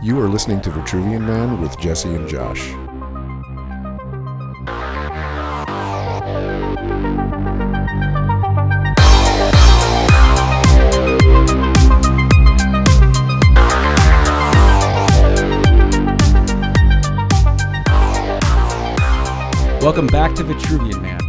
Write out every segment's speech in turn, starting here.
You are listening to Vitruvian Man with Jesse and Josh. Welcome back to Vitruvian Man.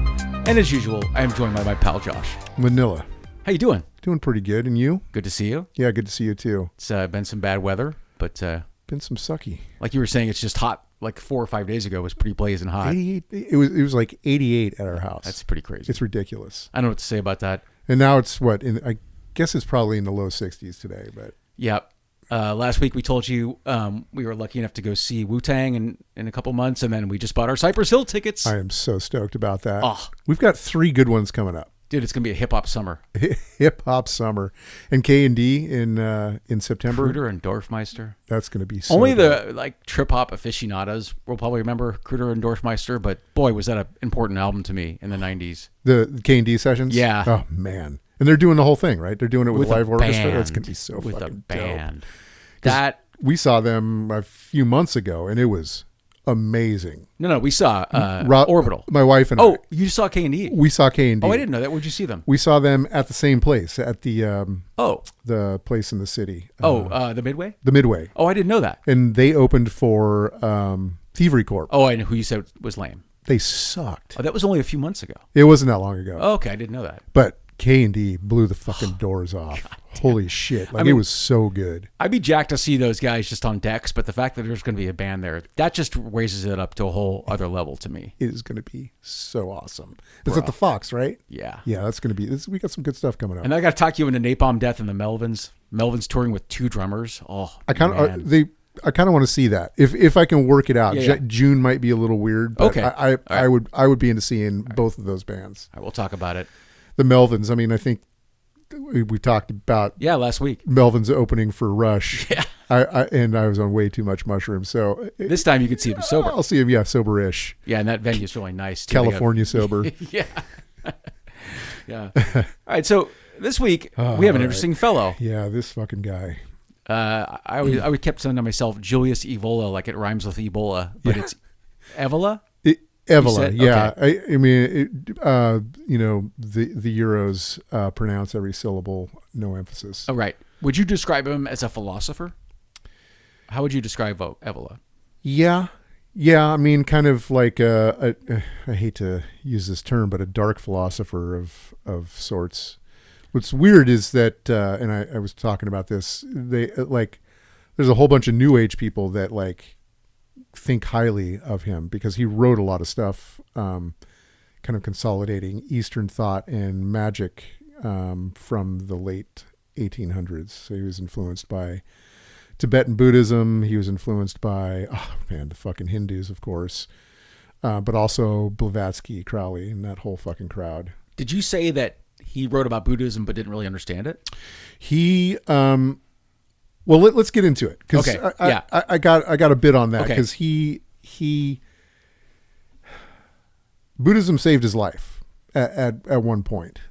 And as usual, I am joined by my pal Josh. Manila. How you doing? Doing pretty good. And you? Good to see you. Yeah, good to see you too. It's been some bad weather, but been some sucky. Like you were saying, it's just hot. Like 4 or 5 days ago, it was pretty blazing hot. 88. It was like 88 at our house. That's pretty crazy. It's ridiculous. I don't know what to say about that. And now it's what? I guess it's probably in the low 60s today. But yeah. Last week we told you we were lucky enough to go see Wu-Tang in a couple months, and then we just bought our Cypress Hill tickets. I am so stoked about that. Oh. We've got 3 good ones coming up. Dude, it's gonna be a hip hop summer. Hip hop summer, and K&D in September. Kruder and Dorfmeister. That's gonna be so only good. the like trip hop aficionados will probably remember Kruder and Dorfmeister, but boy, was that an important album to me in the '90s. The K&D sessions. Yeah. Oh man, and they're doing the whole thing, right? They're doing it with live orchestra. Band. That's gonna be so with fucking a band. dope. That we saw them a few months ago, and it was amazing. No, we saw Orbital. My wife and I. Oh, you saw K&D. We saw K&D. Oh, I didn't know that. Where'd you see them? We saw them at the same place, at the the place in the city. The Midway? The Midway. Oh, I didn't know that. And they opened for Thievery Corp. Oh, I know who you said was lame. They sucked. Oh, that was only a few months ago. It wasn't that long ago. Oh, okay, I didn't know that. But K&D blew the fucking doors off. Holy shit. Like, it was so good. I'd be jacked to see those guys just on decks, but the fact that there's going to be a band there, that just raises it up to a whole other level to me. It is going to be so awesome. It's at the Fox, right? Yeah. Yeah, that's going to be, we got some good stuff coming up. And I got to talk you into Napalm Death and the Melvins. Melvins touring with 2 drummers. Oh, I kind of want to see that if I can work it out. Yeah. June might be a little weird, but okay. I would be into seeing both of those bands. All right, we'll talk about it. The Melvins. I mean, I think we talked about last week Melvins opening for Rush. Yeah, I was on way too much mushrooms, so this time you could see him sober. I'll see him, sober-ish. Yeah, and that venue's really nice too. California sober. Yeah, yeah. All right, so this week we have an interesting fellow. Yeah, this fucking guy. I always kept saying to myself Julius Evola, like it rhymes with Ebola, but it's Evola. Evola, yeah. Okay. I mean, the Euros pronounce every syllable, no emphasis. Oh, right. Would you describe him as a philosopher? How would you describe Evola? Yeah. I mean, kind of like I hate to use this term, but a dark philosopher of sorts. What's weird is that, and I was talking about this. There's a whole bunch of New Age people that think highly of him because he wrote a lot of stuff, kind of consolidating Eastern thought and magic from the late 1800s. So he was influenced by Tibetan Buddhism. He was influenced by, the fucking Hindus, of course, but also Blavatsky, Crowley, and that whole fucking crowd. Did you say that he wrote about Buddhism but didn't really understand it? He, well, let's get into it because I got a bit on that because he Buddhism saved his life at one point.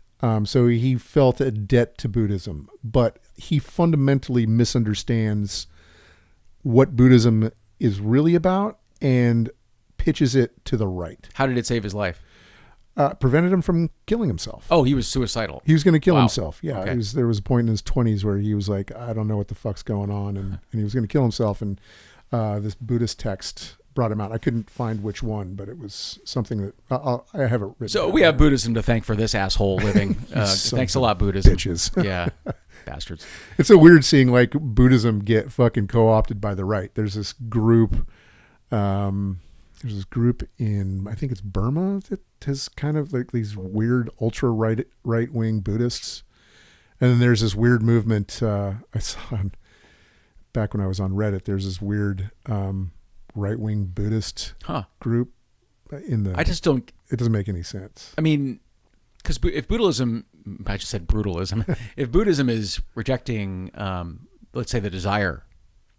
So he felt a debt to Buddhism, but he fundamentally misunderstands what Buddhism is really about and pitches it to the right. How did it save his life? Prevented him from killing himself. Oh, he was suicidal. He was going to kill himself. Yeah. Okay. There was a point in his 20s where he was like, I don't know what the fuck's going on. And he was going to kill himself. And this Buddhist text brought him out. I couldn't find which one, but it was something that I have it written. So we have Buddhism to thank for this asshole living. Thanks a lot, Buddhism. Bitches. Yeah. Bastards. It's so weird seeing Buddhism get fucking co-opted by the right. There's this group, in, I think it's Burma, that has kind of these weird ultra right wing Buddhists. And then there's this weird movement I saw back when I was on Reddit. There's this weird right wing Buddhist group I just don't. It doesn't make any sense. I mean, because if Buddhism, I just said brutalism. If Buddhism is rejecting, let's say, the desire,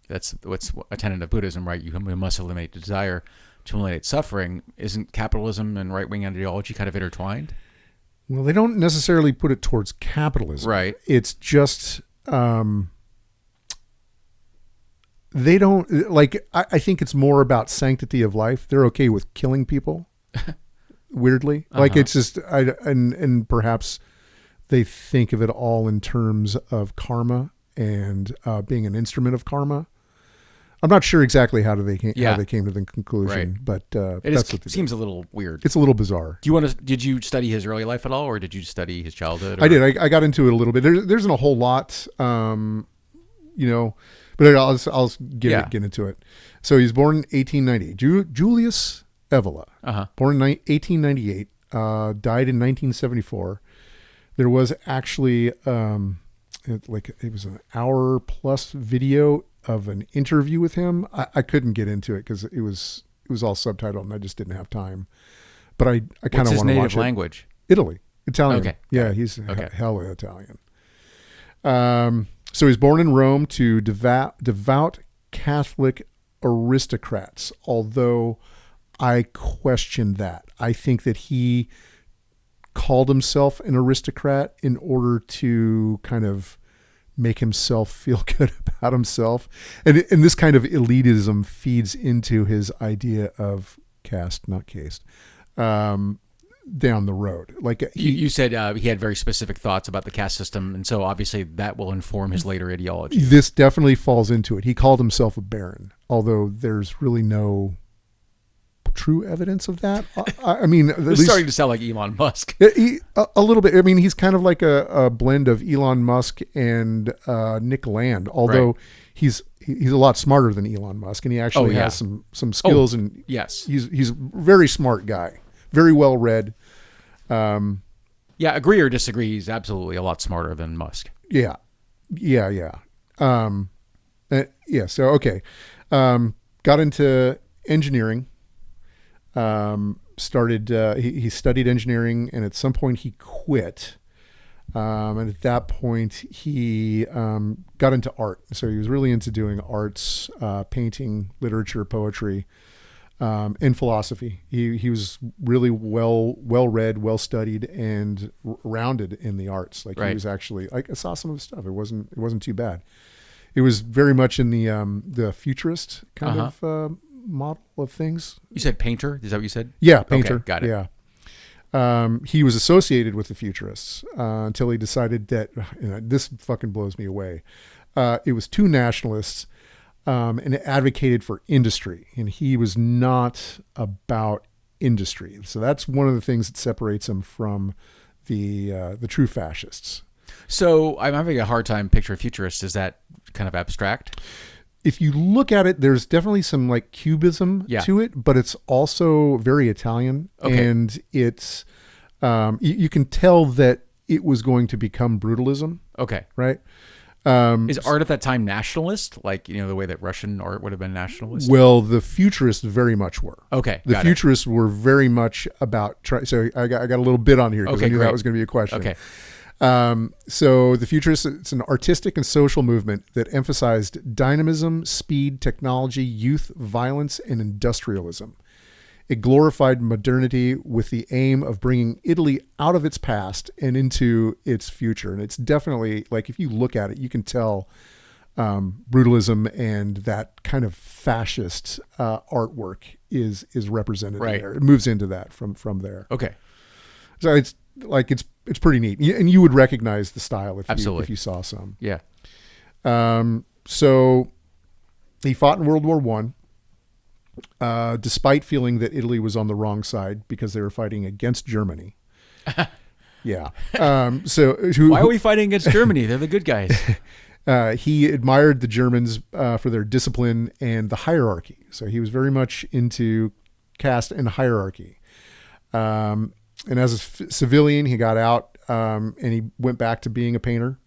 that's what's a tenet of Buddhism, right? You must eliminate the desire to eliminate suffering. Isn't capitalism and right-wing ideology kind of intertwined? Well, they don't necessarily put it towards capitalism. Right. It's just they don't like. I think it's more about sanctity of life. They're okay with killing people. Weirdly, like it's just and perhaps they think of it all in terms of karma and being an instrument of karma. I'm not sure exactly how they came to the conclusion, but that's what seems a little weird. It's a little bizarre. Did you study his early life at all, or did you study his childhood? Or? I did. I got into it a little bit. There isn't a whole lot, you know, but I'll get into it. So he was born in 1890. Julius Evola, born in 1898, died in 1974. There was actually it was an hour plus video of an interview with him. I couldn't get into it because it was all subtitled and I just didn't have time. But I kind of want to watch it. What's his native language? Italian. Okay. Yeah, he's hella Italian. So he's born in Rome to devout Catholic aristocrats, although I question that. I think that he called himself an aristocrat in order to kind of make himself feel good about himself. And this kind of elitism feeds into his idea of caste, not caste, down the road. Like you said he had very specific thoughts about the caste system, and so obviously that will inform his later ideology. This definitely falls into it. He called himself a baron, although there's really no true evidence of that. I mean, it's starting to sound like Elon Musk. A little bit. I mean, he's kind of like a blend of Elon Musk and Nick Land, although he's a lot smarter than Elon Musk, and he actually has some skills. And yes, he's a very smart guy, very well read. Agree or disagree, he's absolutely a lot smarter than Musk. Yeah. So okay, got into engineering. He studied engineering, and at some point he quit. And at that point he got into art. So he was really into doing arts, painting, literature, poetry, and philosophy. He was really well read, well studied, and rounded in the arts. Like he was actually, like, I saw some of his stuff. It wasn't too bad. It was very much in the futurist kind of model of things. You said painter? Is that what you said? Yeah, painter. Okay, got it. Yeah. He was associated with the futurists until he decided that, this fucking blows me away. It was two nationalists and advocated for industry, and he was not about industry. So that's one of the things that separates him from the true fascists. So I'm having a hard time picturing futurists. Is that kind of abstract? If you look at it, there's definitely some like cubism to it, but it's also very Italian, and it's you can tell that it was going to become brutalism. Okay, right? Is art at that time nationalist, like the way that Russian art would have been nationalist? Well, the futurists very much were. Okay, the futurists were very much about. So I got a little bit on here because I knew that was going to be a question. Okay. So the futurists, it's an artistic and social movement that emphasized dynamism, speed, technology, youth, violence, and industrialism. It glorified modernity with the aim of bringing Italy out of its past and into its future. And it's definitely, like, if you look at it, you can tell brutalism and that kind of fascist artwork is represented there. It moves into that from there. Okay. So it's pretty neat, and you would recognize the style if you saw some. Yeah. So he fought in World War I, despite feeling that Italy was on the wrong side because they were fighting against Germany. Yeah. Why are we fighting against Germany? They're the good guys. He admired the Germans for their discipline and the hierarchy. So he was very much into caste and hierarchy. And as a civilian, he got out and he went back to being a painter.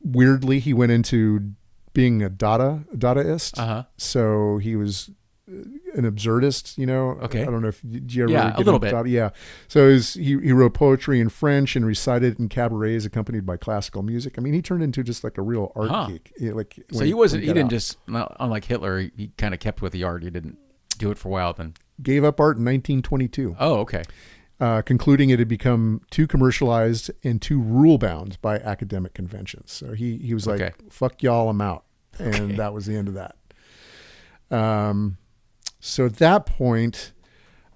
Weirdly, he went into being a Dadaist. So he was an absurdist, Okay. I don't know if you ever get a little bit. Yeah. So he wrote poetry in French and recited in cabarets accompanied by classical music. I mean, he turned into just like a real art geek. So he didn't just, unlike Hitler, he kind of kept with the art. He didn't do it for a while then. Gave up art in 1922. Oh, okay. Concluding it had become too commercialized and too rule bound by academic conventions. So he was like, fuck y'all, I'm out. and that was the end of that. So at that point,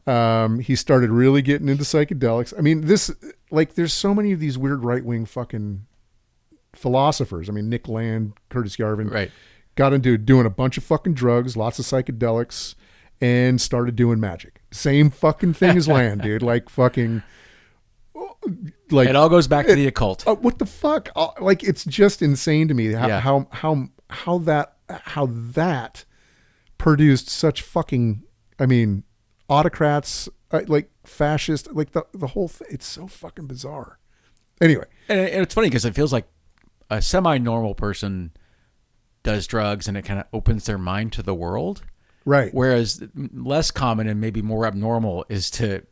he started really getting into psychedelics. I mean, there's so many of these weird right-wing fucking philosophers. I mean, Nick Land, Curtis Yarvin, Right. got into doing a bunch of fucking drugs, lots of psychedelics, and started doing magic. Same fucking thing as Land, dude. Like fucking, like It all goes back to the occult. what the fuck? Like, it's just insane to me how that produced such fucking, I mean, autocrats, like fascist, like the whole thing. It's so fucking bizarre. Anyway, And it's funny because it feels like a semi-normal person does drugs and it kind of opens their mind to the world. right. Whereas less common and maybe more abnormal is to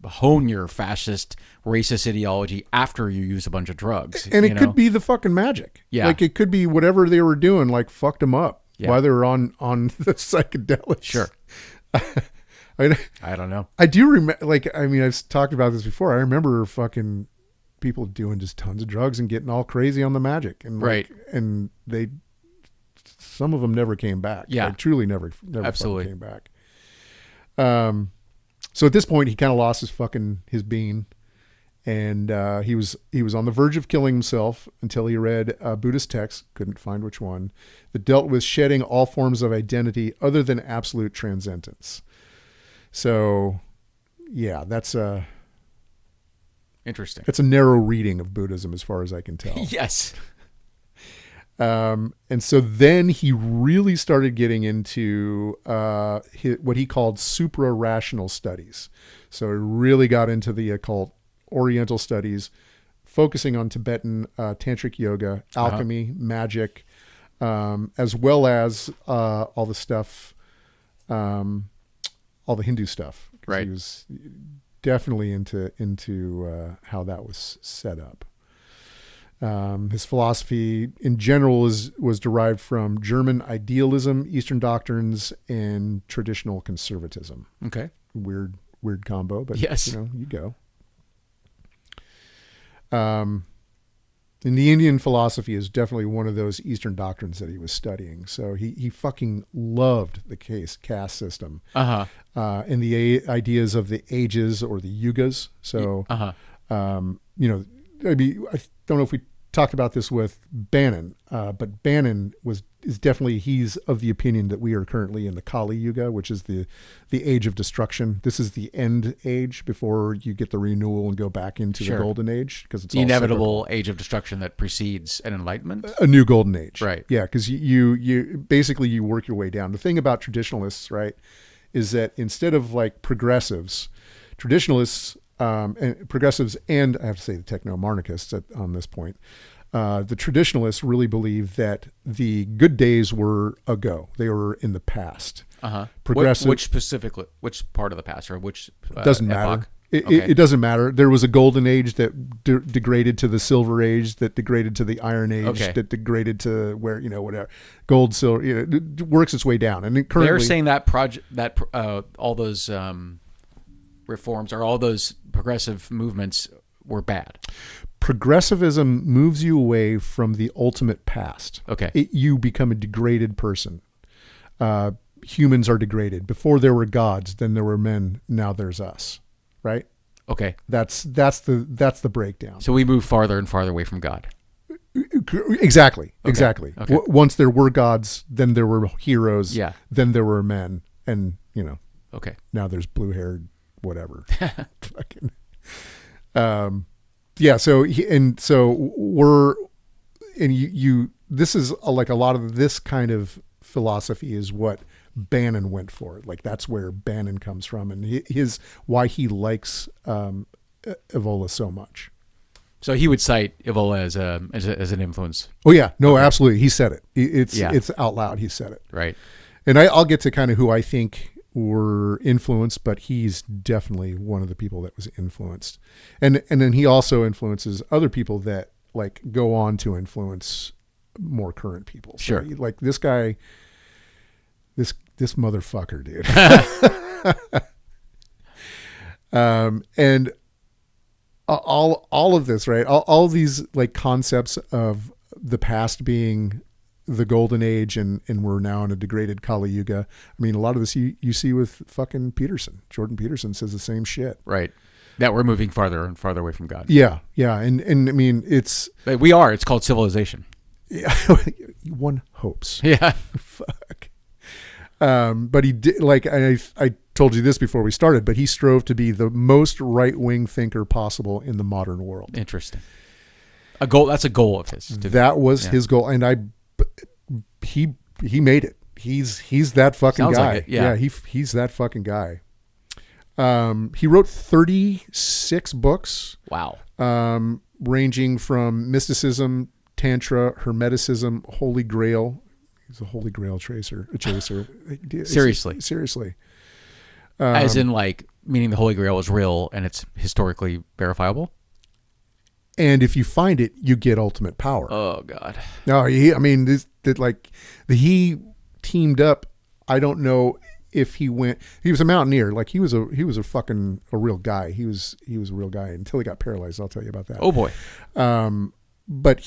hone your fascist, racist ideology after you use a bunch of drugs. And it could be the fucking magic. Yeah. Like, it could be whatever they were doing, like, fucked them up while they were on the psychedelics. Sure. I don't know. I do remember, like, I mean, I've talked about this before. I remember fucking people doing just tons of drugs and getting all crazy on the magic. And Right. And some of them never came back. Yeah. Like, truly never Absolutely. fucking came back. So at this point, he kind of lost his bean. And he was on the verge of killing himself until he read a Buddhist text, couldn't find which one, that dealt with shedding all forms of identity other than absolute transcendence. So, yeah, that's Interesting. a narrow reading of Buddhism as far as I can tell. Yes. And so then he really started getting into what he called supra-rational studies. So he really got into the occult, Oriental studies, focusing on Tibetan tantric yoga, alchemy, magic, as well as all the stuff, all the Hindu stuff. 'Cause Right. He was definitely into how that was set up. His philosophy in general was derived from German idealism, Eastern doctrines, and traditional conservatism. Okay. Weird combo, but Yes. you go. And the Indian philosophy is definitely one of those Eastern doctrines that he was studying. So he fucking loved the caste system, and the ideas of the ages or the yugas. So, I mean, I don't know if we talked about this with Bannon, but Bannon is definitely, he's of the opinion that we are currently in the Kali Yuga, which is the age of destruction. This is the end age before you get the renewal and go back into the golden age, because it's The all inevitable age of destruction that precedes an enlightenment. a new golden age. Right. Yeah, because you basically you work your way down. The thing about traditionalists, right, is that instead of like progressives, traditionalists and progressives, and I have to say the techno-monarchists on this point, the traditionalists really believe that the good days were ago. They were in the past. Progressive, which part of the past, or which doesn't epoch? matter. It doesn't matter. There was a golden age that degraded to the silver age, that degraded to the iron age, that degraded to where, whatever, gold, silver, it works its way down. And currently, They're saying that all those reforms or all those progressive movements were bad. Progressivism moves you away from the ultimate past. Okay. You become a degraded person. Humans are degraded. Before there were gods, then there were men. Now there's us. Right? Okay. That's the breakdown. So we move farther and farther away from God. Exactly. Exactly. Okay. Once there were gods, then there were heroes. Yeah. Then there were men, and Okay. now there's blue-haired whatever. Fucking. Yeah. So this is like a lot of this kind of philosophy is what Bannon went for. Like, that's where Bannon comes from, and why he likes Evola so much. So he would cite Evola as an influence. Oh yeah, no, absolutely. He said it. It's out loud. He said it. Right. And I'll get to kind of who I think were influenced, but he's definitely one of the people that was influenced. And then he also influences other people that like go on to influence more current people. So, sure. like this guy, this motherfucker, dude. And all of this, right? All these like concepts of the past being the golden age and we're now in a degraded Kali Yuga. I mean, a lot of this you see with fucking Peterson. Jordan Peterson says the same shit. Right. That we're moving farther and farther away from God. Yeah. And I mean, it's called civilization. Yeah, one hopes. Yeah. Fuck. But he did, like I told you this before we started, but he strove to be the most right-wing thinker possible in the modern world. Interesting. A goal. That's a goal of his. That was his goal, and he made it. He's that fucking Sounds guy. like it, yeah. He's that fucking guy. He wrote 36 books. Wow. Ranging from mysticism, tantra, hermeticism, holy grail. He's a holy grail chaser. Seriously. As in, like, meaning the Holy Grail is real and it's historically verifiable? And if you find it, you get ultimate power. Oh, God. No, he teamed up. I don't know if he was a mountaineer. Like he was a real guy. He was a real guy until he got paralyzed. I'll tell you about that. Oh, boy. But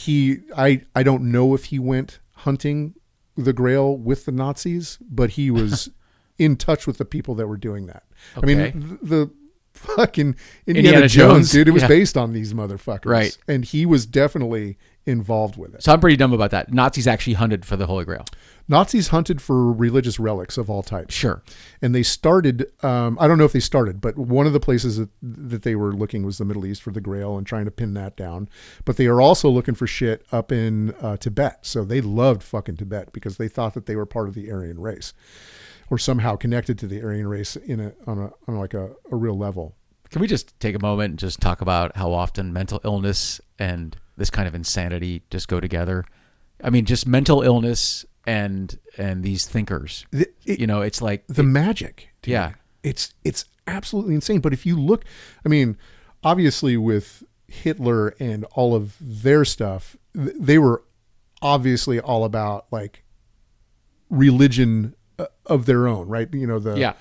I don't know if he went hunting the Grail with the Nazis, but he was in touch with the people that were doing that. Okay. I mean, the fucking Indiana Jones, dude, it was based on these motherfuckers. Right. And he was definitely involved with it. So I'm pretty dumb about that. Nazis actually hunted for the Holy Grail. Nazis hunted for religious relics of all types. Sure. And they started, I don't know if they started, but one of the places that they were looking was the Middle East for the Grail and trying to pin that down. But they are also looking for shit up in Tibet. So they loved fucking Tibet because they thought that they were part of the Aryan race or somehow connected to the Aryan race on a real level. Can we just take a moment and just talk about how often mental illness and this kind of insanity just go together? I mean, just mental illness and these thinkers, it's like the magic. Dude. Yeah. It's absolutely insane. But if you look, I mean, obviously with Hitler and all of their stuff, they were obviously all about like religion of their own, right? Yeah.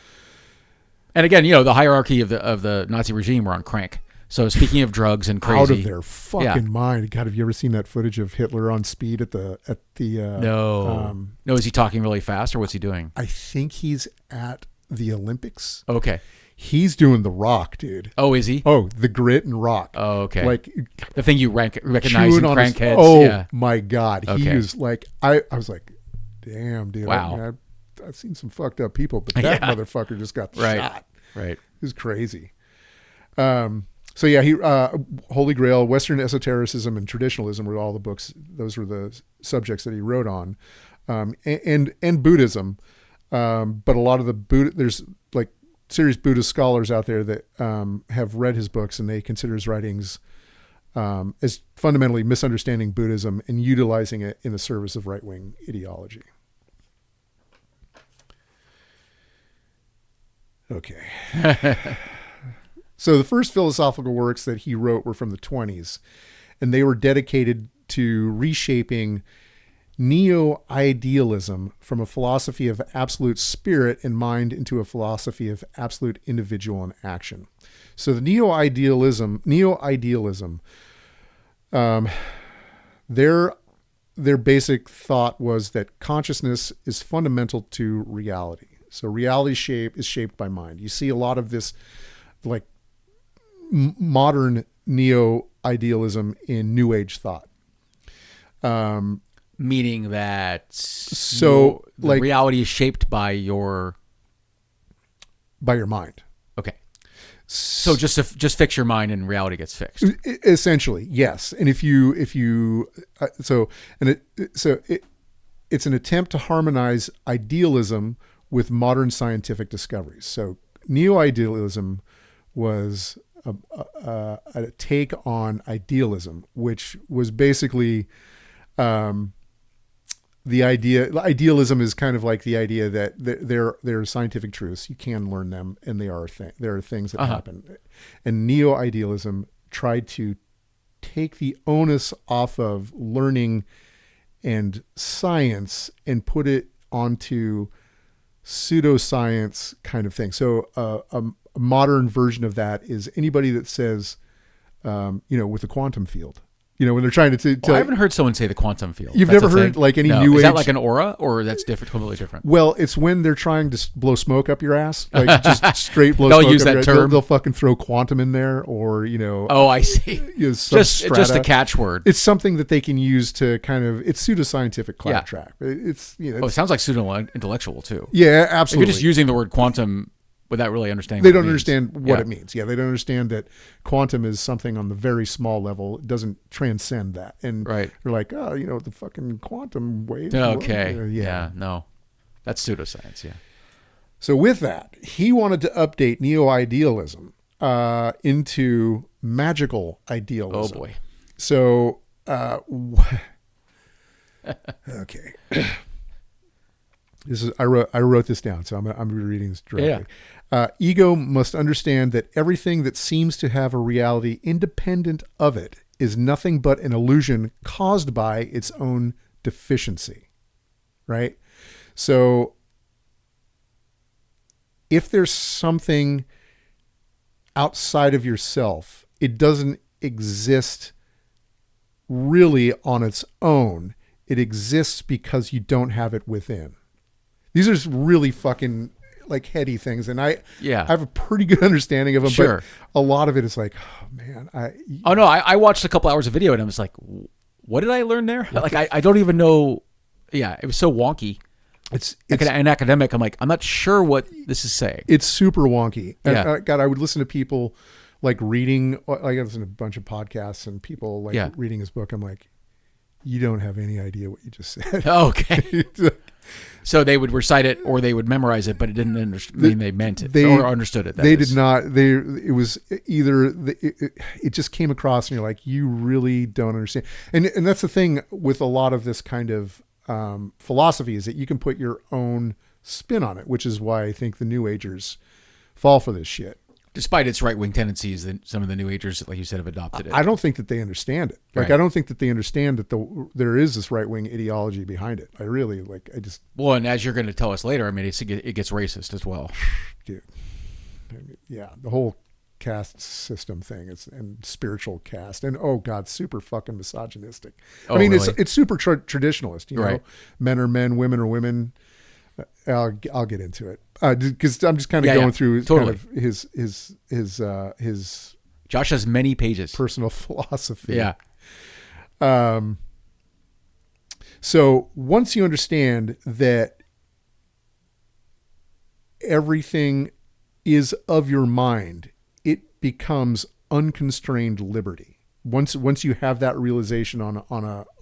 And again, the hierarchy of the Nazi regime were on crank. So speaking of drugs and crazy, out of their fucking mind. God, have you ever seen that footage of Hitler on speed at the? No. No, is he talking really fast or what's he doing? I think he's at the Olympics. Okay. He's doing the rock, dude. Oh, is he? Oh, the grit and rock. Oh, okay. Like the thing you recognize in crankheads. Oh my God. Okay. He was like, I was like, damn, dude. Wow. I've seen some fucked up people, but that motherfucker just got shot. Right. It was crazy. So yeah, he Holy Grail, Western esotericism, and traditionalism were all the books. Those were the subjects that he wrote on, and Buddhism. But a lot of there's like serious Buddhist scholars out there that have read his books and they consider his writings as fundamentally misunderstanding Buddhism and utilizing it in the service of right-wing ideology. Okay. So the first philosophical works that he wrote were from the 1920s, and they were dedicated to reshaping neo-idealism from a philosophy of absolute spirit and mind into a philosophy of absolute individual and action. So the neo-idealism, their basic thought was that consciousness is fundamental to reality. So reality is shaped by mind. You see a lot of this, like, modern neo-idealism in New Age thought. Meaning that like reality is shaped by your mind. Okay. So just fix your mind and reality gets fixed. Essentially, yes. And it's an attempt to harmonize idealism with modern scientific discoveries. So neo-idealism was a take on idealism, which was basically the idea. Idealism is kind of like the idea that there are scientific truths. You can learn them, and there are things that happen. And neo-idealism tried to take the onus off of learning and science and put it onto pseudoscience kind of thing. So a modern version of that is anybody that says, with the quantum field, You know, when they're trying to I haven't heard someone say the quantum field. You've That's never a heard thing? like any No. new Is age. that like an aura, or that's different, completely different? Well, it's when they're trying to blow smoke up your ass, like just straight blow They'll smoke use up that your ass. term. They'll fucking throw quantum in there, or you know, Oh, I see. you know, some Just a strata. catchword. It's something that they can use to kind of, it's pseudoscientific claptrap. It's, you know, Oh, it sounds like pseudo-intellectual too. yeah, If absolutely. you're just using the word quantum without really understanding They what don't it means. understand what it means. Yeah, they don't understand that quantum is something on the very small level. It doesn't transcend that. And Right. they're like, oh, you know, the fucking quantum wave. Okay. Well, Yeah. No. That's pseudoscience. Yeah. So with that, he wanted to update neo-idealism into magical Oh idealism. boy. So, okay. This is I wrote this down, so I'm reading this directly. Ego must understand that everything that seems to have a reality independent of it is nothing but an illusion caused by its own deficiency. Right? So if there's something outside of yourself, it doesn't exist really on its own. It exists because you don't have it within. These are really fucking like heady things, and I have a pretty good understanding of them. Sure. But a lot of it is like, oh man, Oh no, I watched a couple hours of video and I was like, what did I learn there? Like I don't even know. Yeah, it was so wonky. It's like an academic. I'm like, I'm not sure what this is saying. It's super wonky. Yeah. God, I would listen to people like reading. I listen to a bunch of podcasts and people like reading his book. I'm like, you don't have any idea what you just said. Okay. So they would recite it or they would memorize it, but it didn't mean they meant it or understood it. They did not. It was either it just came across and you're like, you really don't understand. And that's the thing with a lot of this kind of philosophy is that you can put your own spin on it, which is why I think the New Agers fall for this shit. Despite its right-wing tendencies, that some of the New Agers, like you said, have adopted it. I don't think that they understand it. Like, Right. I don't think that they understand that there is this right-wing ideology behind it. Well, and as you're going to tell us later, I mean, it gets racist as well. Dude, yeah, the whole caste system thing and spiritual caste and oh god, super fucking misogynistic. Oh, I mean, really? it's super traditionalist. You know, Right. men are men, women are women. I'll get into it because I'm just kind of going through totally. kind of his Josh has many pages. personal philosophy. Yeah. So once you understand that everything is of your mind, it becomes unconstrained liberty. Once you have that realization on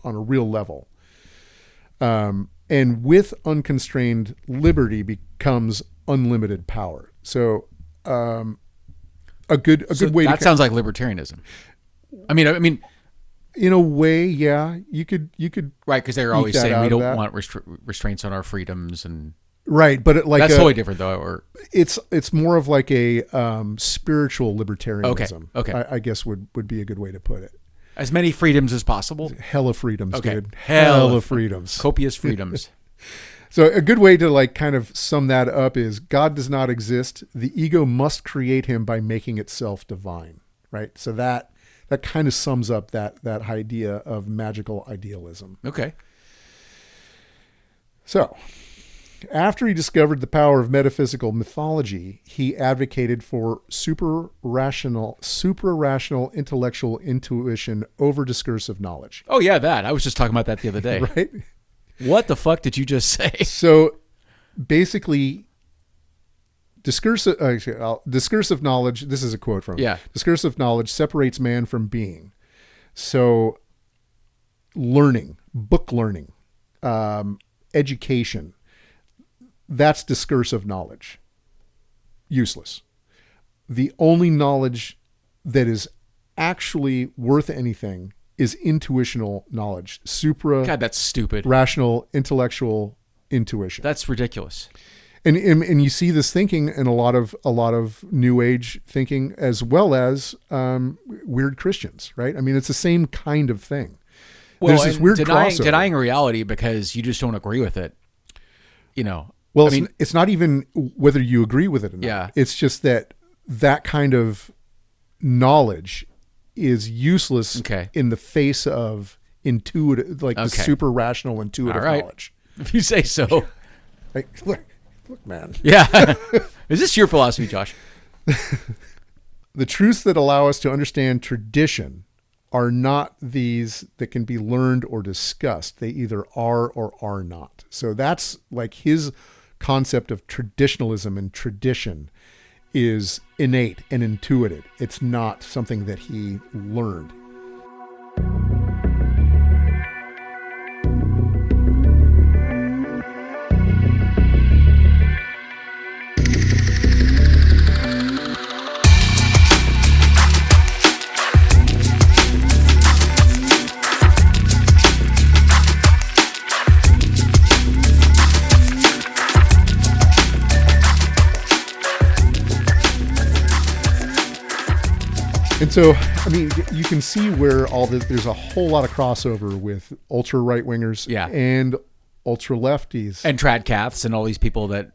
a real level, and with unconstrained liberty becomes unlimited power. So a good way. That sounds like libertarianism. I mean, in a way, yeah, you could right, because they're always that saying out we of don't that. want restraints on our freedoms, and right, but that's totally different, though. Or it's more of like a spiritual libertarianism. Okay. I guess would be a good way to put it. as many freedoms as possible. Hella freedoms, Okay, dude. hella freedoms. Copious freedoms. So a good way to like kind of sum that up is God does not exist. The ego must create him by making itself divine. Right. So that kind of sums up that idea of magical idealism. Okay. So after he discovered the power of metaphysical mythology, he advocated for supra-rational intellectual intuition over discursive knowledge. Oh yeah, that. I was just talking about that the other day. Right? What the fuck did you just say? So basically, discursive knowledge, this is a quote from him. Yeah. Discursive knowledge separates man from being. So learning, book learning, education, that's discursive knowledge. Useless. The only knowledge that is actually worth anything is intuitional knowledge. God, that's stupid. Rational, intellectual intuition. That's ridiculous. And you see this thinking in a lot of New Age thinking, as well as weird Christians, right? I mean, it's the same kind of thing. Well, There's this weird crossover. denying reality because you just don't agree with it. You know. Well, I mean, it's not even whether you agree with it or not. Yeah. It's just that kind of knowledge is useless Okay. in the face of intuitive, like the Okay. super rational intuitive All right. knowledge. If you say so. Like, look, man. Yeah. Is this your philosophy, Josh? The truths that allow us to understand tradition are not these that can be learned or discussed. They either are or are not. So that's like his concept of traditionalism and tradition is innate and intuitive. It's not something that he learned. And so, I mean, you can see where all this, there's a whole lot of crossover with ultra right wingers Yeah. and ultra lefties. And tradcaths and all these people that,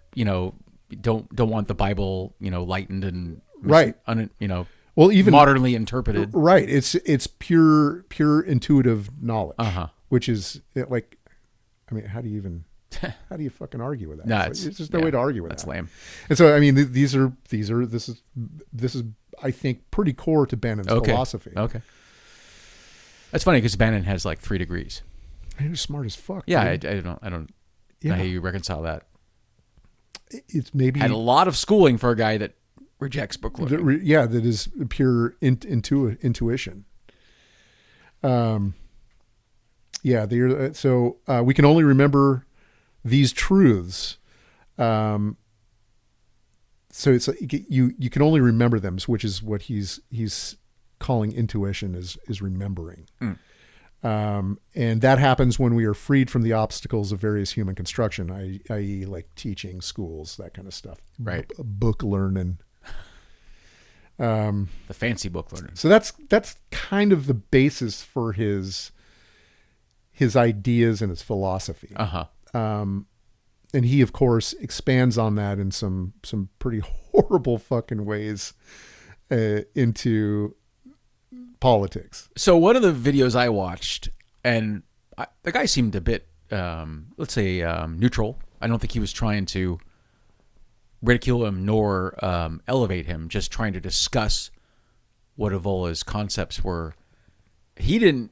don't want the Bible, lightened and Right. Well, even modernly interpreted. right. It's pure intuitive knowledge, which is like, I mean, how do you fucking argue with that? No, It's just no way to argue with that's that. lame. And so, I mean, this is, I think, pretty core to Bannon's philosophy. Okay. That's funny because Bannon has like 3 degrees. He was smart as fuck. Yeah, dude. I don't Yeah. know how you reconcile that. It's maybe Had a lot of schooling for a guy that rejects book learning. that is pure intuition. So we can only remember these truths. So it's like you can only remember them, which is what he's calling intuition is remembering. And that happens when we are freed from the obstacles of various human construction, i.e. like teaching, schools, that kind of stuff. Right. Book learning. The fancy book learning. So that's kind of the basis for his ideas and his philosophy. And he, of course, expands on that in some pretty horrible fucking ways into politics. So one of the videos I watched, and the guy seemed a bit, let's say, neutral. I don't think he was trying to ridicule him nor elevate him, just trying to discuss what Evola's concepts were. He didn't,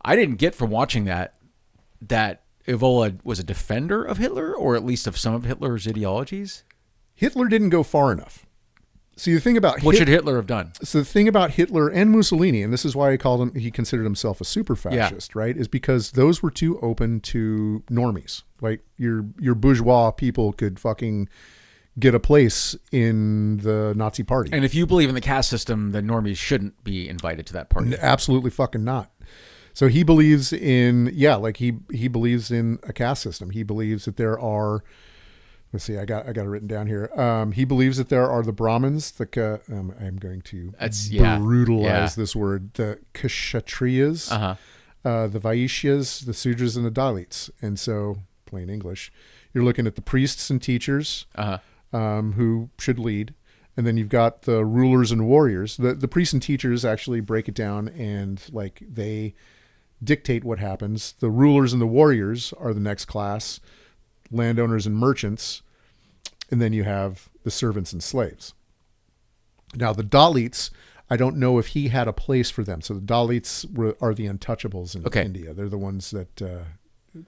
I didn't get from watching that Evola was a defender of Hitler, or at least of some of Hitler's ideologies. Hitler didn't go far enough. See, the thing about What should Hitler have done? So the thing about Hitler and Mussolini, and this is why he considered himself a super fascist, right? Is because those were too open to normies. Like your bourgeois people could fucking get a place in the Nazi party. And if you believe in the caste system, then normies shouldn't be invited to that party. Absolutely fucking not. So he believes in, he believes in a caste system. He believes that there are, let's see, I got it written down here. He believes that there are the Brahmins, I'm going to brutalize this word, the Kshatriyas, the Vaishyas, the Sudras, and the Dalits. And so, plain English, you're looking at the priests and teachers who should lead. And then you've got the rulers and warriors. The priests and teachers actually break it down and like they dictate what happens. The rulers and the warriors are the next class, landowners and merchants. And then you have the servants and slaves. Now the Dalits, I don't know if he had a place for them. So the Dalits are the untouchables in India. They're the ones that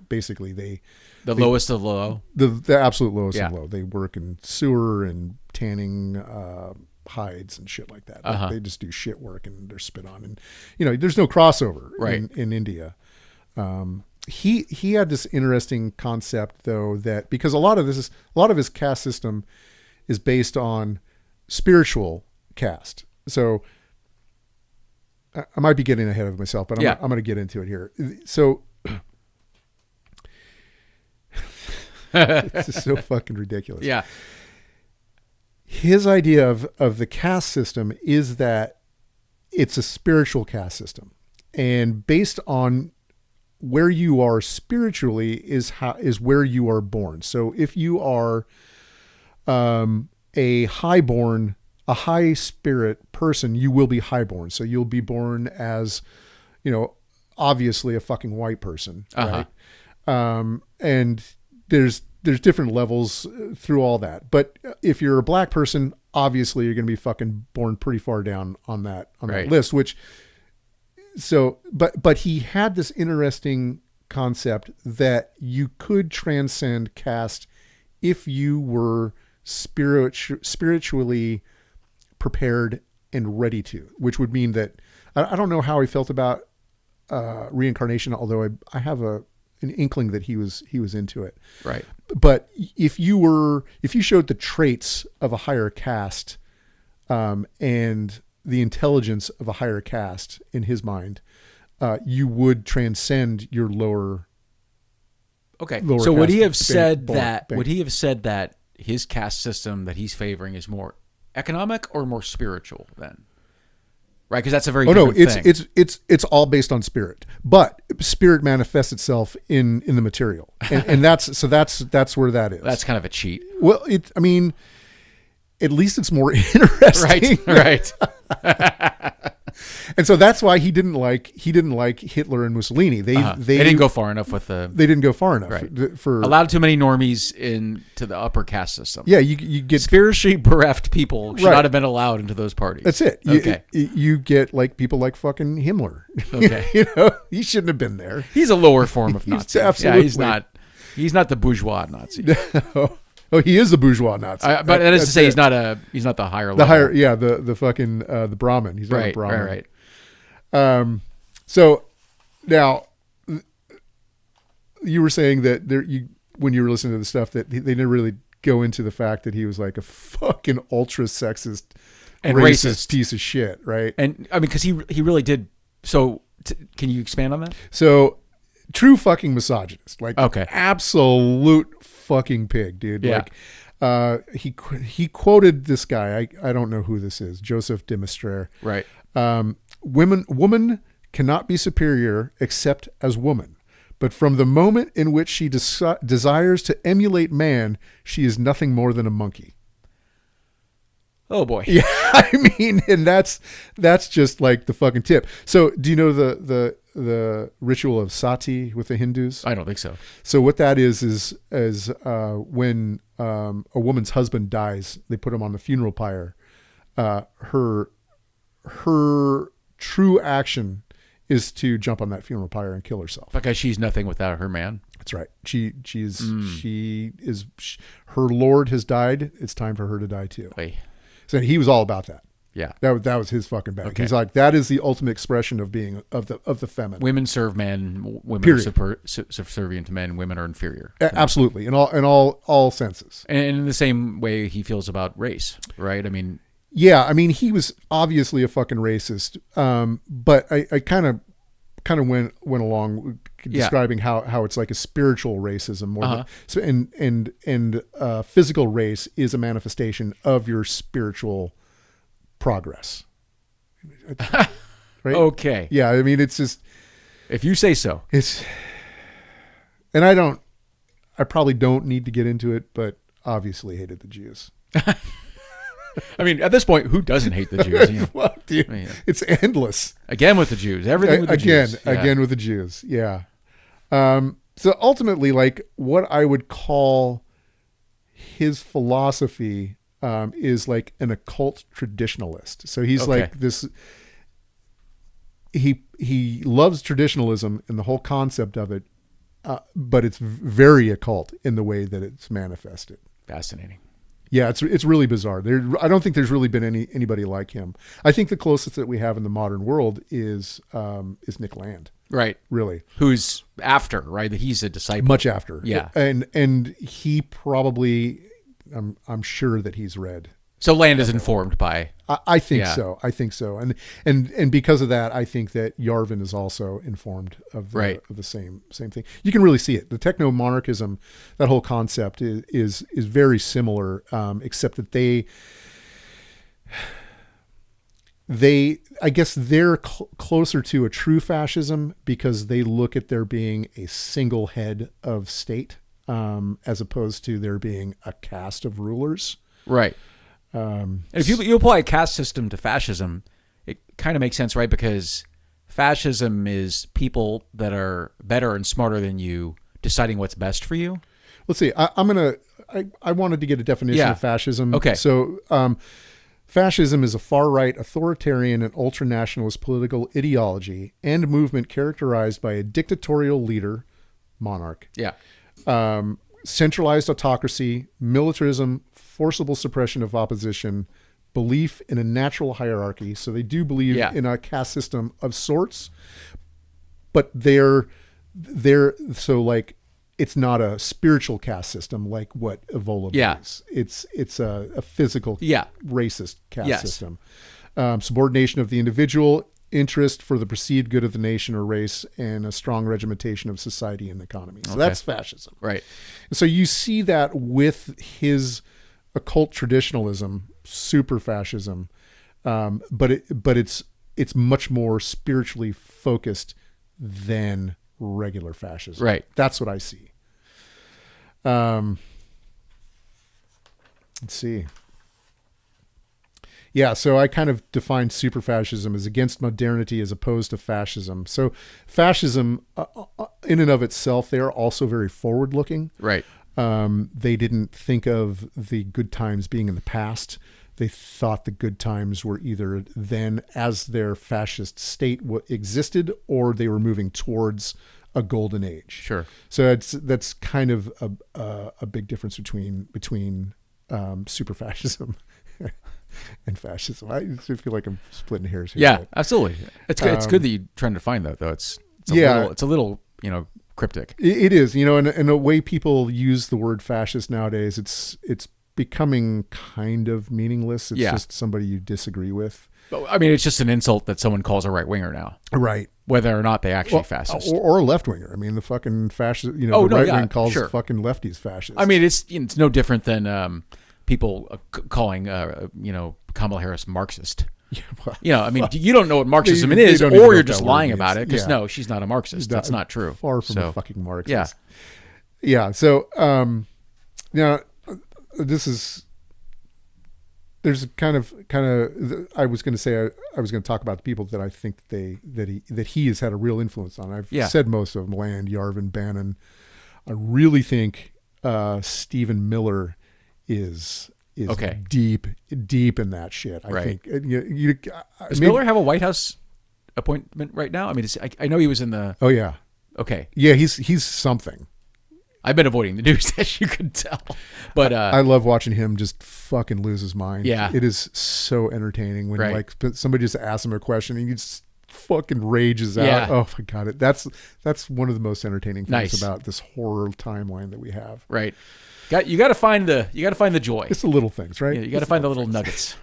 basically they lowest of low. The absolute lowest of low. They work in sewer and tanning hides and shit like that. They just do shit work and they're spit on. And there's no crossover in India. He had this interesting concept though, that because a lot of his caste system is based on spiritual caste. So I might be getting ahead of myself, but I'm going to get into it here. So this is so fucking ridiculous. Yeah. His idea of the caste system is that it's a spiritual caste system, and based on where you are spiritually is where you are born. So if you are a highborn a high spirit person, you will be highborn. So you'll be born as, obviously a fucking white person, right? And there's different levels through all that. But if you're a black person, obviously you're going to be fucking born pretty far down on that list, but he had this interesting concept that you could transcend caste if you were spiritually prepared and ready to, which would mean that I don't know how he felt about reincarnation, although I have an inkling that he was into it. Right. But if you showed the traits of a higher caste, and the intelligence of a higher caste in his mind, you would transcend your lower. Okay. So would he have said that his caste system that he's favoring is more economic or more spiritual then? Right, because that's a very different thing. It's all based on spirit, but spirit manifests itself in the material, and that's where that is. That's kind of a cheat. Well, at least it's more interesting, right? And so that's why he didn't like Hitler and Mussolini. They didn't go far enough with the. They didn't go far enough. Right. For allowed too many normies into the upper caste system. Yeah, you get spiritually bereft people should not have been allowed into those parties. That's it. Okay. You get like people like fucking Himmler. Okay. He shouldn't have been there. He's a lower form of Nazi. Absolutely. Yeah, he's not the bourgeois Nazi. No. Oh, he is the bourgeois Nazi. But that is to say, he's not the higher level. The fucking the Brahmin. He's not a Brahmin. Right. So now you were saying that when you were listening to the stuff that they didn't really go into the fact that he was like a fucking ultra sexist and racist piece of shit, right? And I mean, because he really did. So can you expand on that? So true fucking misogynist, like okay, absolute fucking pig, dude. Yeah. Like he quoted this guy. I don't know who this is. Joseph de Maistre. Right. Woman cannot be superior except as woman, but from the moment in which she desires to emulate man, she is nothing more than a monkey. Oh boy. Yeah, I mean, and that's just like the fucking tip. So, do you know the ritual of sati with the Hindus? I don't think so. So what that is when a woman's husband dies, they put him on the funeral pyre. Her true action is to jump on that funeral pyre and kill herself. Because she's nothing without her man. That's right. Her Lord has died. It's time for her to die too. Oy. So he was all about that. Yeah. That was his fucking bag. Okay. He's like, that is the ultimate expression of being of the feminine. Women serve men. Women Period. are subservient to men. Women are inferior. Absolutely, in all senses. And in the same way he feels about race, right? I mean, yeah. I mean, he was obviously a fucking racist. But I kind of went along describing how it's like a spiritual racism more than, and physical race is a manifestation of your spiritual progress. Right? Okay. Yeah, I mean, it's just, if you say so. And I probably don't need to get into it, but obviously hated the Jews. I mean, at this point, who doesn't hate the Jews? You know? Well, dude, it's endless. Again with the Jews. Everything with the Jews. Again with the Jews. Yeah. So ultimately, like, what I would call his philosophy is like an occult traditionalist. So he's like this. He loves traditionalism and the whole concept of it, but it's very occult in the way that it's manifested. Fascinating. Yeah, it's really bizarre. I don't think there's really been anybody like him. I think the closest that we have in the modern world is Nick Land. Right. Really. Who's after, right? He's a disciple. Much after. Yeah. And he probably, I'm sure that he's read. So Land is informed by. I think so. I think so. And because of that, I think that Yarvin is also informed of the same thing. You can really see it. The techno-monarchism, that whole concept is very similar, except that I guess they're closer to a true fascism because they look at there being a single head of state, as opposed to there being a caste of rulers. Right. And if you apply a caste system to fascism, it kind of makes sense, right? Because fascism is people that are better and smarter than you deciding what's best for you. Let's see. I wanted to get a definition of fascism. Okay. So fascism is a far-right, authoritarian, and ultranationalist political ideology and movement characterized by a dictatorial leader, monarch. Yeah. Centralized autocracy, militarism, forcible suppression of opposition, belief in a natural hierarchy. So they do believe in a caste system of sorts, but they're so like it's not a spiritual caste system like what Evola believes. It's a physical racist caste system. Subordination of the individual, interest for the perceived good of the nation or race, and a strong regimentation of society and economy. So that's fascism. Right. And so you see that with his occult traditionalism, super fascism, but it's much more spiritually focused than regular fascism. Right. That's what I see. Let's see. Yeah, so I kind of define super fascism as against modernity as opposed to fascism. So fascism, in and of itself, they are also very forward-looking. Right. They didn't think of the good times being in the past. They thought the good times were either then as their fascist state existed, or they were moving towards a golden age. Sure. So that's kind of a big difference between super fascism and fascism. I feel like I'm splitting hairs here. Yeah, absolutely. It's good. It's good that you're trying to find that, though. It's a little cryptic. It is, and the way people use the word fascist nowadays, it's becoming kind of meaningless. It's just somebody you disagree with. I mean, it's just an insult that someone calls a right winger now, right? Whether or not they actually fascist or a left winger. I mean, the fucking fascist. The right wing calls fucking lefties fascist. I mean, it's no different than people calling Kamala Harris Marxist. Yeah, I mean, you don't know what Marxism is, or you're just lying about it because no, she's not a Marxist. That's not true. Far from a fucking Marxist. Yeah. So now there's kind of I was going to say I was going to talk about the people that I think that he has had a real influence on. I've said most of them: Land, Yarvin, Bannon. I really think Stephen Miller is deep in that shit. I think does Miller have a White House appointment right now? I mean, I know he was in the. Oh yeah. Okay. Yeah, he's something. I've been avoiding the news, as you could tell, but I love watching him just fucking lose his mind. Yeah, it is so entertaining when like somebody just asks him a question and he just fucking rages out. Yeah. Oh my god, that's one of the most entertaining things about this horror timeline that we have. Right. You got to find the joy. It's the little things, right? Yeah, you got to find the little nuggets.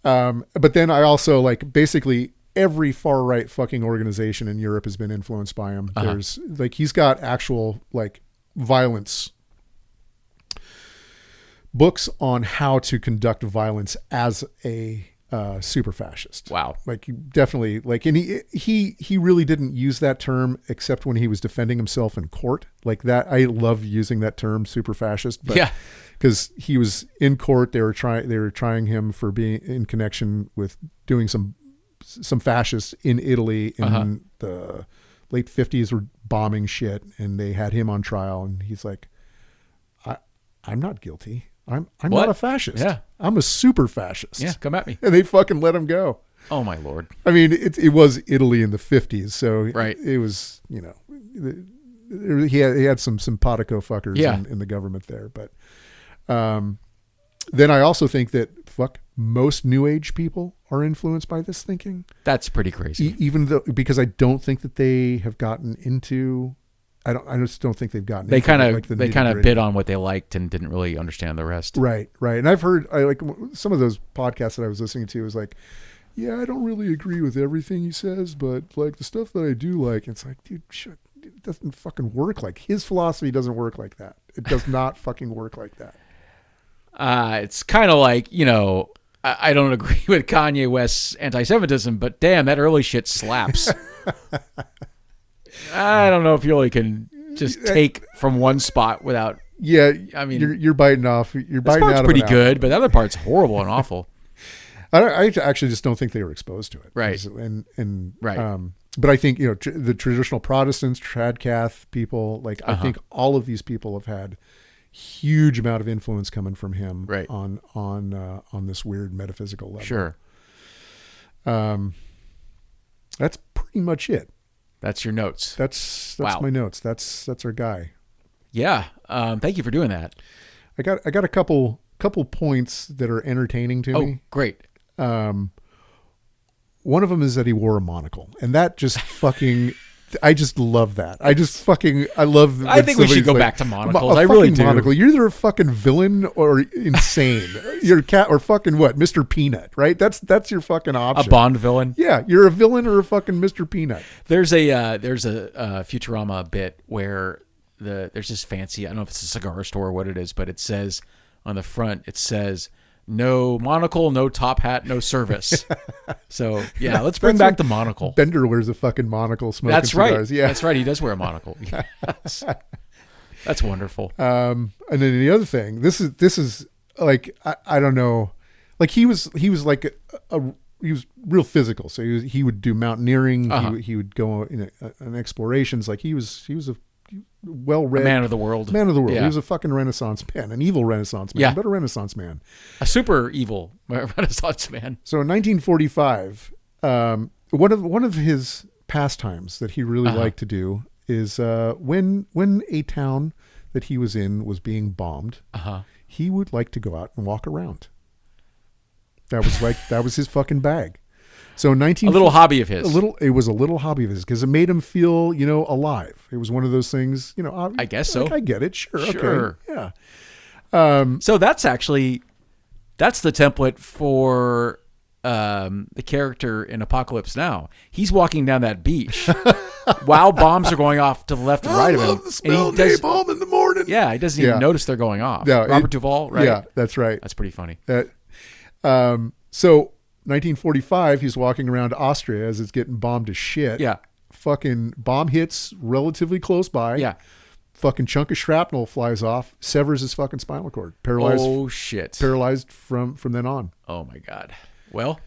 But then I also basically every far right fucking organization in Europe has been influenced by him. There's he's got actual violence books on how to conduct violence as a super fascist. Wow. Definitely and he really didn't use that term except when he was defending himself in court like that. I love using that term super fascist, but because he was in court, they were trying him for being in connection with doing some fascists in Italy in the late 50s were bombing shit, and they had him on trial, and he's like, I'm not guilty. I'm not a fascist. Yeah. I'm a super fascist. Yeah, come at me. And they fucking let him go. Oh my Lord. I mean, it was Italy in the 50s, so it was, he had some simpatico fuckers in the government there, but then I also think that most New Age people are influenced by this thinking. That's pretty crazy. Even though, because I don't think that they have gotten into. I just don't think they've gotten. They kind of bid on what they liked and didn't really understand the rest. Right. And I've heard some of those podcasts that I was listening to was like, yeah, I don't really agree with everything he says, but the stuff that I do like, it's like, dude, shit, it doesn't fucking work. His philosophy doesn't work like that. It does not fucking work like that. It's kind of like, I don't agree with Kanye West's anti-Semitism, but damn, that early shit slaps. I don't know if you really can just take from one spot without Yeah, I mean, you're biting off. You're this biting part's out pretty of an good, but the other part's horrible and awful. I actually just don't think they were exposed to it. Right. And Right. but I think, you know, the traditional Protestants, Tradcath people, like I think all of these people have had huge amount of influence coming from him Right. on this weird metaphysical level. Sure. That's pretty much it. That's your notes. That's Wow. my notes. That's our guy. Yeah. Thank you for doing that. I got a couple points that are entertaining to Oh, me. great. One of them is that he wore a monocle, and that just fucking. I just love that. I love. I think we should go back to monocles. I really do. Monocle. You're either a fucking villain or insane. You're a cat or fucking what? Mr. Peanut, right? That's your fucking option. A Bond villain. Yeah, you're a villain or a fucking Mr. Peanut. There's a Futurama bit where there's this fancy, I don't know if it's a cigar store or what it is, but it says on the front, it says, no monocle, no top hat, no service. So yeah, let's bring back the monocle. Bender wears a fucking monocle smoking That's right. cigars. Yeah, that's right. He does wear a monocle. Yes. That's wonderful. And then the other thing, this is like, I don't know, like he was like he was real physical. So he would do mountaineering. He would go on explorations. Like he was a well-read man of the world. Yeah. Yeah. He was a fucking Renaissance man, an evil Renaissance man, but a Renaissance man. A super evil Renaissance man. So in 1945, one of his pastimes that he really liked to do is when a town that he was in was being bombed, he would like to go out and walk around. That was his fucking bag. So a little hobby of his. It was a little hobby of his because it made him feel, alive. It was one of those things, I guess so. Like, I get it. Sure. Sure. Okay. Yeah. So that's the template for the character in Apocalypse Now. He's walking down that beach while bombs are going off to the left and right of him. I love the smell of napalm in the morning. Yeah, he doesn't even notice they're going off. No, Robert Duvall, right? Yeah, that's right. That's pretty funny. So 1945, he's walking around Austria as it's getting bombed to shit. Yeah. Fucking bomb hits relatively close by. Yeah. Fucking chunk of shrapnel flies off, severs his fucking spinal cord. Paralyzed. Oh, shit. Paralyzed from then on. Oh, my God. Well,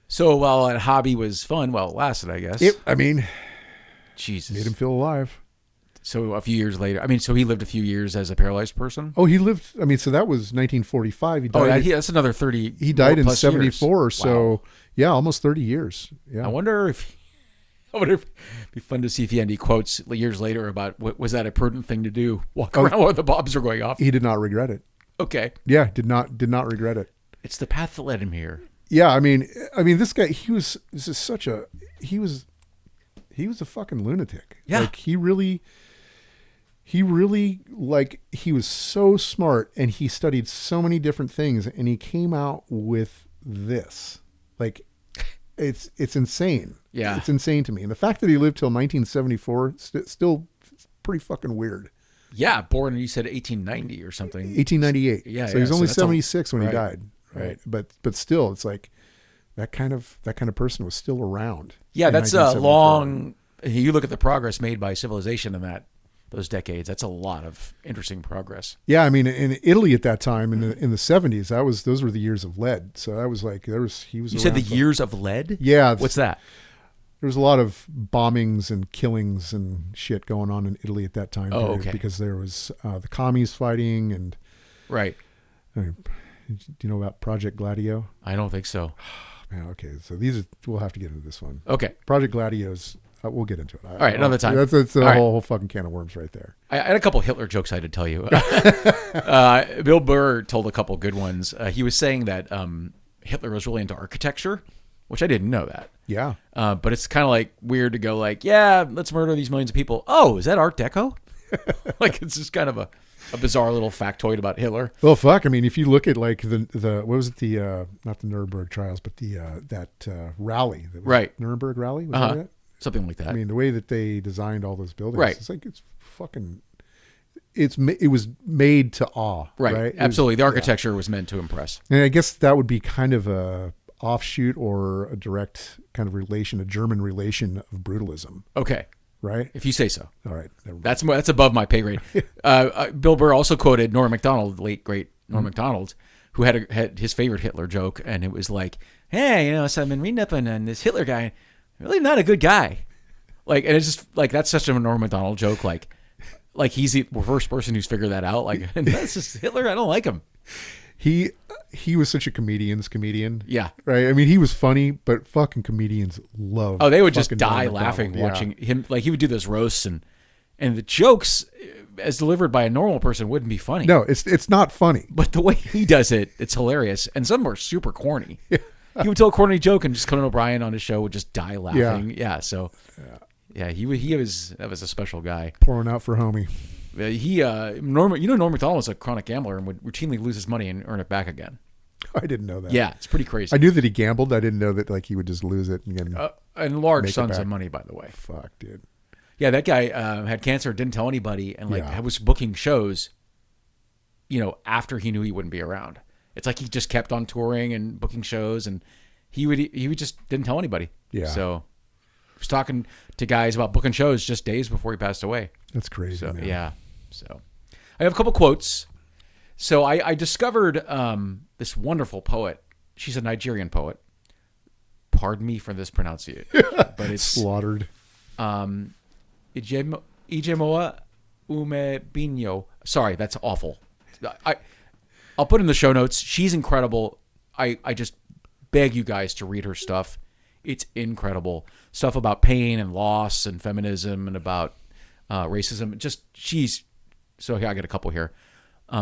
so while that hobby was fun, well, it lasted, I guess. Jesus. Made him feel alive. So a few years later, so he lived a few years as a paralyzed person? Oh, he lived, so that was 1945. He died. That's another 30 He died in 74 years. or so. Wow. Yeah, almost 30 years. Yeah. I wonder if it'd be fun to see if he had any quotes years later about was that a prudent thing to do? Walk around while the bombs are going off? He did not regret it. Okay. Yeah, did not regret it. It's the path that led him here. Yeah, this guy, he was a fucking lunatic. Yeah. Like he really, like, he was so smart and he studied so many different things and he came out with this. Like, it's insane. Yeah. It's insane to me. And the fact that he lived till 1974, still pretty fucking weird. Yeah, born, you said 1890 or something. 1898. Yeah. So he was only 76 when he right. died. Right. But still, it's like that kind of person was still around. Yeah, in that's a 1974. long. You look at the progress made by civilization in those decades. That's a lot of interesting progress. Yeah, in Italy at that time in the 70s, those were the years of lead. So that was like he was. You said the years of lead? Yeah. What's that? There was a lot of bombings and killings and shit going on in Italy at that time. Oh, okay. Because there was the commies fighting and. Right. Do you know about Project Gladio? I don't think so. Man, okay, so we'll have to get into this one. Okay. Project Gladio's. We'll get into it. All right, another time. That's the whole fucking can of worms right there. I had a couple Hitler jokes I had to tell you. Bill Burr told a couple good ones. He was saying that Hitler was really into architecture, which I didn't know that. Yeah. But it's kind of like weird to go like, yeah, let's murder these millions of people. Oh, is that Art Deco? Like, it's just kind of a bizarre little factoid about Hitler. Well, fuck. if you look at like the what was it, not the Nuremberg trials, but that rally. That was right. Nuremberg rally? Was that it? Something like that. The way that they designed all those buildings. Right. It's like, it's fucking, it was made to awe. Right. Absolutely. The architecture was meant to impress. And I guess that would be kind of a offshoot or a direct kind of relation, a German relation of brutalism. Okay. right? If you say so. All right. Never mind. That's above my pay grade. Bill Burr also quoted Norm Macdonald, late great Norm Macdonald, who had his favorite Hitler joke, and it was like, "Hey, so I've been reading up on this Hitler guy, really not a good guy." Like, and it's just like that's such a Norm Macdonald joke. Like he's the first person who's figured that out. Like, that's just Hitler. I don't like him. He was such a comedian's comedian. Yeah. Right. I mean, he was funny, but fucking comedians love. Oh, they would just fucking die Norm laughing Macdonald. watching him. Like, he would do those roasts and the jokes as delivered by a normal person wouldn't be funny. No, it's not funny. But the way he does it, it's hilarious. And some are super corny. He would tell a corny joke and just Conan O'Brien on his show would just die laughing. Yeah. So, he was a special guy. Pouring out for homie. Norm Macdonald was a chronic gambler and would routinely lose his money and earn it back again. I didn't know that. Yeah, it's pretty crazy. I knew that he gambled. I didn't know that like he would just lose it and large sums of money, by the way. Fuck, dude. Yeah, that guy had cancer, didn't tell anybody, and was booking shows, after he knew he wouldn't be around. It's like he just kept on touring and booking shows, and he would just didn't tell anybody. Yeah. So he was talking to guys about booking shows just days before he passed away. That's crazy. So man. yeah. So I have a couple quotes. So I discovered this wonderful poet. She's a Nigerian poet. Pardon me for this pronunciation, but it's slaughtered. Ijeoma Umebinyuo. Sorry, that's awful. I'll put in the show notes. She's incredible. I just beg you guys to read her stuff. It's incredible. Stuff about pain and loss and feminism and about racism. So here, I got a couple here.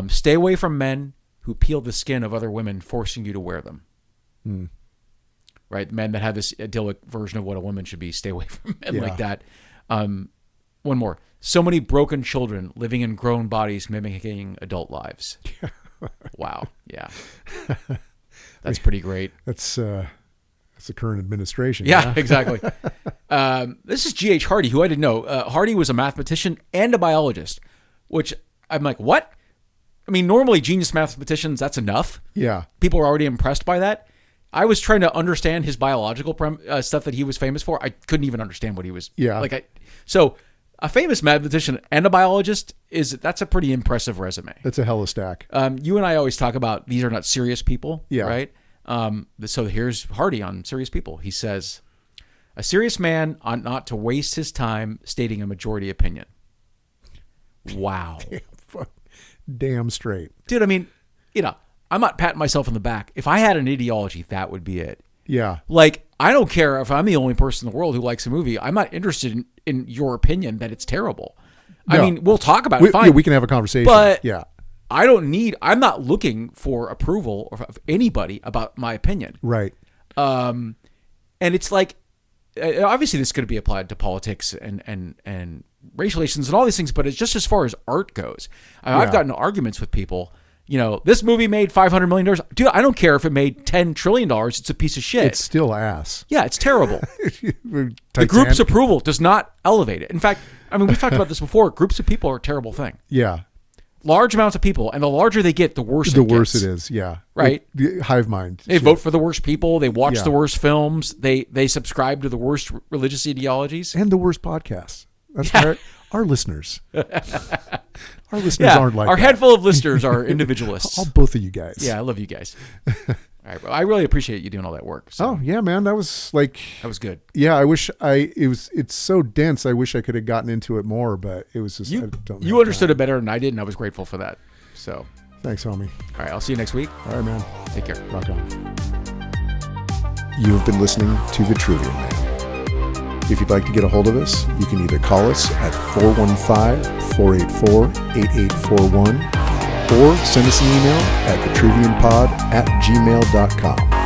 Stay away from men who peel the skin of other women, forcing you to wear them. Right? Men that have this idyllic version of what a woman should be. Stay away from men like that. One more. So many broken children living in grown bodies mimicking adult lives. Wow. Yeah. That's pretty great. That's the current administration. Yeah, exactly. This is G.H. Hardy, who I didn't know. Hardy was a mathematician and a biologist, which I'm like, what? I mean, normally genius mathematicians, that's enough. Yeah. People are already impressed by that. I was trying to understand his biological stuff that he was famous for. I couldn't even understand what he was. Yeah. So a famous mathematician and a biologist that's a pretty impressive resume. That's a hella stack. You and I always talk about these are not serious people. Yeah. Right. So here's Hardy on serious people. He says, a serious man ought not to waste his time stating a majority opinion. Wow. Damn straight. Dude, I mean, I'm not patting myself on the back. If I had an ideology, that would be it. Yeah. Like, I don't care if I'm the only person in the world who likes a movie. I'm not interested in your opinion that it's terrible. No. I mean, we'll talk about it, fine. Yeah, we can have a conversation. But yeah. I'm not looking for approval of anybody about my opinion. Right. And it's like, obviously this is going to be applied to politics and racial relations and all these things, but it's just as far as art goes. I've gotten arguments with people. This movie made $500 million. Dude, I don't care if it made $10 trillion. It's a piece of shit. It's still ass. Yeah, it's terrible. The group's approval does not elevate it. In fact, I mean, we've talked about this before. Groups of people are a terrible thing. Yeah. Large amounts of people, and the larger they get, the worse it gets. It is, yeah. Right? The hive mind. They vote for the worst people. They watch the worst films. They subscribe to the worst religious ideologies. And the worst podcasts. That's our listeners. Our listeners aren't like our that. handful of listeners are individualists. All both of you guys. Yeah, I love you guys. All right, I really appreciate you doing all that work. So. Oh yeah, man, that was good. Yeah, I wish it's so dense. I wish I could have gotten into it more, but it was just you understood it better than I did, and I was grateful for that. So thanks, homie. All right, I'll see you next week. All right, man. Take care. Rock on. You have been listening to The Trivial Man. If you'd like to get a hold of us, you can either call us at 415-484-8841 or send us an email at thetriviumpod@gmail.com.